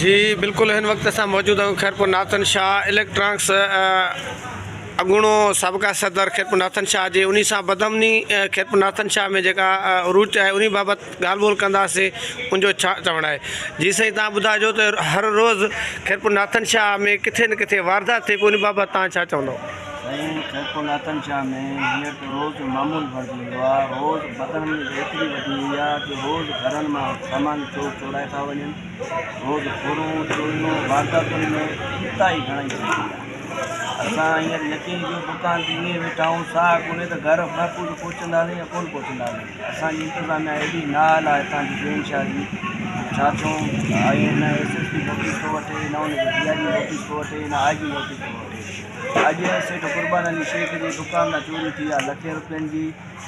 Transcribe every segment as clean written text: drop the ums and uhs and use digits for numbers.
जी बिल्कुल हिन वक्त असां मौजूद आहियूं खैरपुर नाथन शाह इलेक्ट्रॉनिक्स अगूणो साबिक़ा सदर खैरपुर नाथन शाह जे उन सां बदमनी खैरपुर नाथन शाह में जेका उरूज आहे उन बाबति ॻाल्हि ॿोल कंदासीं उनजो छा चवणु आहे। जी साईं, तव्हां ॿुधाइजो त हर रोज़ु खैरपुर नाथन शाह में किथे न किथे वारदात थिए पोइ उन बाबति तव्हां छा चवंदव? साईं, खैरपुर नाथन शाह में हींअर त रोज़ु मामूल भरिजी वियो आहे। रोज़ु बदन एतिरी वधी वई आहे कि रोज़ु घरनि मां सामान चोराए था वञनि। रोज़ु फुरूं चोरियूं वारदातुनि में इता ई घणेई थी वई आहे। असां हींअर यकीन जो दुकान ते ईअं वेठा आहियूं, साह कोन्हे त घर महफ़ूज़ पहुचंदासीं या कोन पहुचंदासीं। असांजी इंतिज़ामिया एॾी नाल आहे हितां जी शहंशाह जी, छा चऊं। न SSP नोटिस थो वठे, न हुन DIG नोटिस थो वठे, न IG नोटिस थो वठे। अॼु सेठ कुर्बान अली शेख जी दुकान तां चोरी थी आहे लखे रुपयनि जी।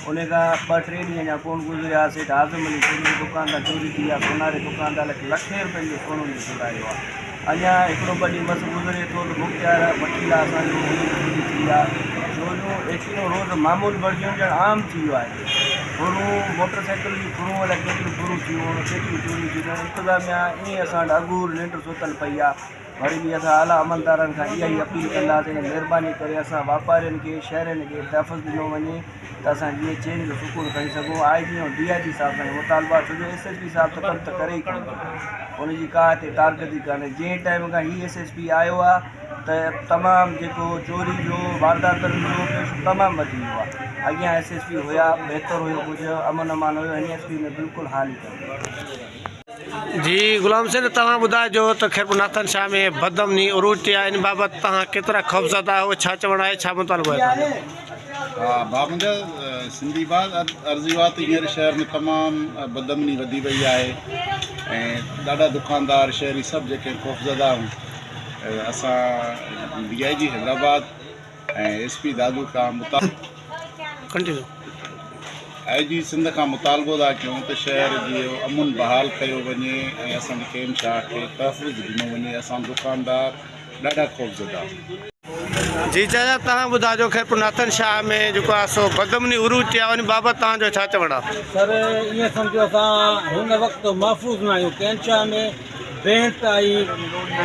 उन खां 2-3 ॾींहं अञा कोन गुज़रिया, सेठ आज़म अली शेख जी दुकान तां चोरी थी आहे। सोनारे दुकान तां लखे रुपयनि जो सोनो चुरायो आहे। अञा हिकिड़ो 2 ॾींहं बसि गुज़रे थो त मुख्तियार वकील असांजो चोरी थी आहे। चोरियूं एतिरो रोज़ु मामूल भरिजी ॼण आम थी वियो आहे। फुरूं मोटरसाइकिल जी फुरूं अलाए केतिरियूं फुरूं थियूं, केतिरियूं चोरियूं थियूं। इंतिज़ामिया ईअं असां वटि अगूर निंड सुतल पई आहे। वरी बि असां आला अमलदारनि खां इहा ई अपील कंदासीं, महिरबानी करे असां वापारियुनि खे शहरनि खे तहफ़ुज़ ॾिनो वञे त असां जीअं चैन जो सुकून खणी सघूं। IG ऐं DIG साहिब सां मुतालबा, छो जो SSP साहिब त कमु त करे ई कोन थो, उनजी का हिते टारगती कान्हे। जंहिं टाइम खां हीअ SSP आयो आहे त तमामु जेको चोरी जो वारदातुनि जो केस तमामु वधी वियो आहे। अॻियां SSP हुया, बहितर हुयो, कुझु अमन अमान हुयो। हिन SP में बिल्कुलु हाल ई कोन्हे। जी गुलाम सिंह, तव्हां ॿुधाइजो त खैरपुर नाथन शाह में बदमनी उरूज थिया इन बाबति तव्हां केतिरा ख़ौफ़ज़दा आहियो, छा चवणु आहे, छा मुतालबो आहे? हा बाबा, सिंधी बात अर्ज़ीवात हींअर शहर में तमामु बदमनी वधी वई आहे ऐं ॾाढा दुकानदार शहरी सभु जेके ख़ौफ़ज़दा आहियूं। असां DIG हैदराबाद ऐं SP दादू खां कंटिन्यू IG सिंध खां मुतालबो था कयूं त शहर जो अमुन बहाल कयो वञे ऐं असांजे केम शाह खे तहफ़ुज़ ॾिनो वञे। असां दुकानदार ॾाढा ख़ौफ़ज़दा। जी चाचा, तव्हां ॿुधाइजो खैरपुर नाथन शाह में जेको आहे सो बदमनी उरूज थिया उन बाबति तव्हांजो छा चवणु आहे? सर, ईअं सम्झो असां हिन वक़्तु महफ़ूज़ न आहियूं। कैंशाह में बेहत आई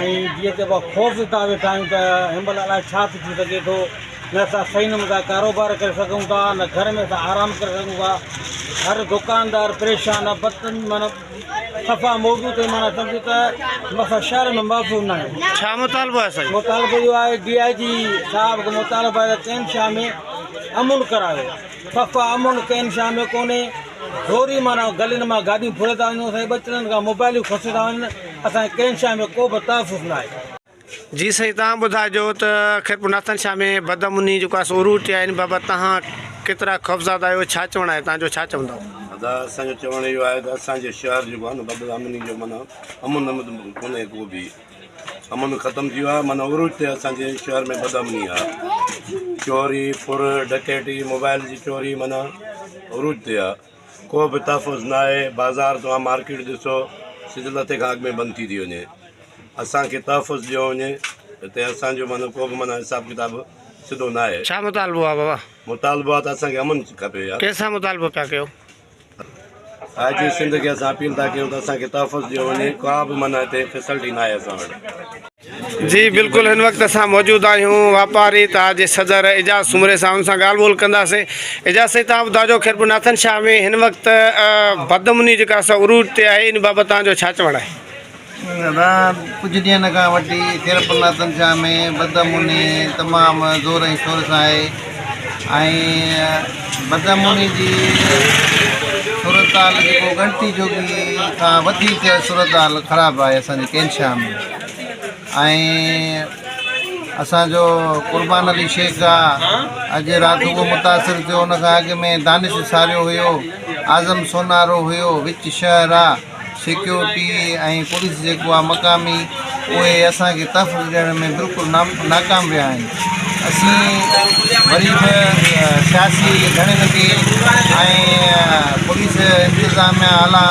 ऐं जीअं चइबो आहे ख़ौफ़ज़दा वेठा आहियूं त हिन महिल अलाए छा थी सघे थो। न असां सही नमूने सां कारोबार करे सघूं था, न घर में असां आराम करे सघूं था। हर दुकानदार परेशान आहे, बदन माना सफ़ा मौजूदु आहे। माना सम्झो त असां शहर में महफ़ूज़ न आहियूं। छा मुतालबो आहे साईं? मुतालबो इहो आहे, DIG साहिब खे मुतालबो आहे त कैंशाह में अमुन करायो। सफ़ा अमुन कैंशाह में कोन्हे। ज़ोरी माना गलियुनि मां गाॾियूं फुरे था वञूं, असांजे बचड़नि खां मोबाइलियूं खसी था वञनि। असांजे कैंशाह में को बि तहफ़ुज़ न आहे। जी साईं, तव्हां ॿुधाइजो त खैरपुर नाथन शाह में बदमनी जेको आहे उरूज थिया इन बाबति तव्हां केतिरा ख़ौफ़ज़दा आहियो, छा चवणु आहे तव्हांजो, छा चवंदव? दादा, असांजो चवणु इहो आहे त असांजे शहर जेको आहे न बदअमनी जो माना अमुन कोन्हे, को बि अमुन ख़तमु थी वियो आहे। माना उरूज ते असांजे शहर में बदअमनी आहे। चोरी फुर डकैती मोबाइल जी चोरी माना उरूज ते आहे। को बि तहफ़ुज़ न आहे। बाज़ार तव्हां मार्केट ॾिसो, सिधे लथे खां अॻु में बंदि थी वञे। असांखे तहफ़ुज़ ॾियो वञे हिते। असांजो माना को बि माना हिसाबु किताबु सिधो न आहे। छा मुतालबो आहे बाबा? मुतालबो आहे त असांखे अमन खपे। कंहिंसां मुतालबो पिया कयो? IG सिंध खे असां अपील था कयूं त असांखे तहफ़ुज़ ॾियो वञे। का बि माना हिते फैसिलिटी न आहे असां वटि। जी बिल्कुलु, हिन वक़्तु असां मौजूदु आहियूं वापारी ताज सदर एजाज़ सुमरे सां, हुन सां ॻाल्हि ॿोल कंदासीं। एजाज़ साईं, तव्हां ॿुधाइजो खैरपुर नाथन शाह में हिन वक़्तु बदमनी जेका असां उरूज ते आहे इन बाबति तव्हांजो छा चवणु आहे? दादा, कुझु ॾींहंनि खां वठी खैरपुर नाथन शाह में बदअमनी तमामु ज़ोर ऐं शोर सां आहे ऐं बदअमनी जी सूरत हाल जेको घंटी जोगी खां वधीक सूरत हाल ख़राबु आहे असांजे कैंशाह में। ऐं असांजो कुर्बान अली शेख आहे, अॼु राति उहो मुतासिर थियो। उन खां अॻु में दानिश सारियो हुयो, आज़म सोनारो हुयो। विच शहर आहे, सिक्योरिटी ऐं पुलिस जेको आहे मक़ामी, उहे असांखे तहफ़ुज़ ॾियण में बिल्कुलु नाकाम विया आहिनि। असीं वरी बि सियासी घणे लॻे ऐं पुलिस इंतिज़ामिया आला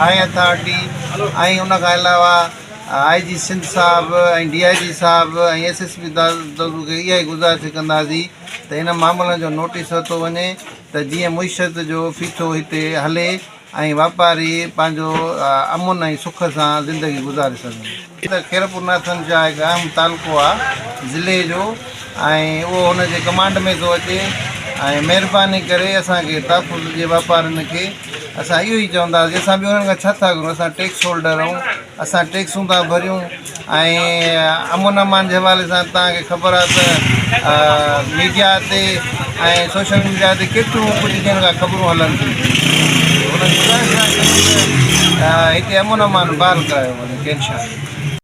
हाई अथॉरिटी ऐं उनखां अलावा IG सिंध साहिबु ऐं DIG साहिबु ऐं SSP दादू खे इहा ई गुज़ारिश कंदासीं त हिन मामलनि जो नोटिस वरितो वञे त जीअं मुइशत जो फीथो हिते हले ऐं वापारी पंहिंजो अमुन ऐं सुख सां ज़िंदगी गुज़ारे सघनि। त खैरपुर नाथन शाह हिकु अहम तालुको आहे ज़िले जो ऐं उहो हुनजे कमांड में थो अचे ऐं महिरबानी करे असांखे तहफ़ुज़ जे वापारियुनि खे असां इहो ई चवंदासीं असां बि उन्हनि खां छा था करूं असां टैक्स होल्डर आहियूं असां टैक्सूं था भरियूं ऐं अमुन अमान जे हवाले सां तव्हांखे ख़बर आहे त मीडिया ते ऐं सोशल मीडिया ते केतिरियूं कुझु ॼणनि खां ख़बरूं हलनि थियूं उन्हनि गुज़ारिश आहे हिते अमुन अमान बहाल करायो वञे कैंशा।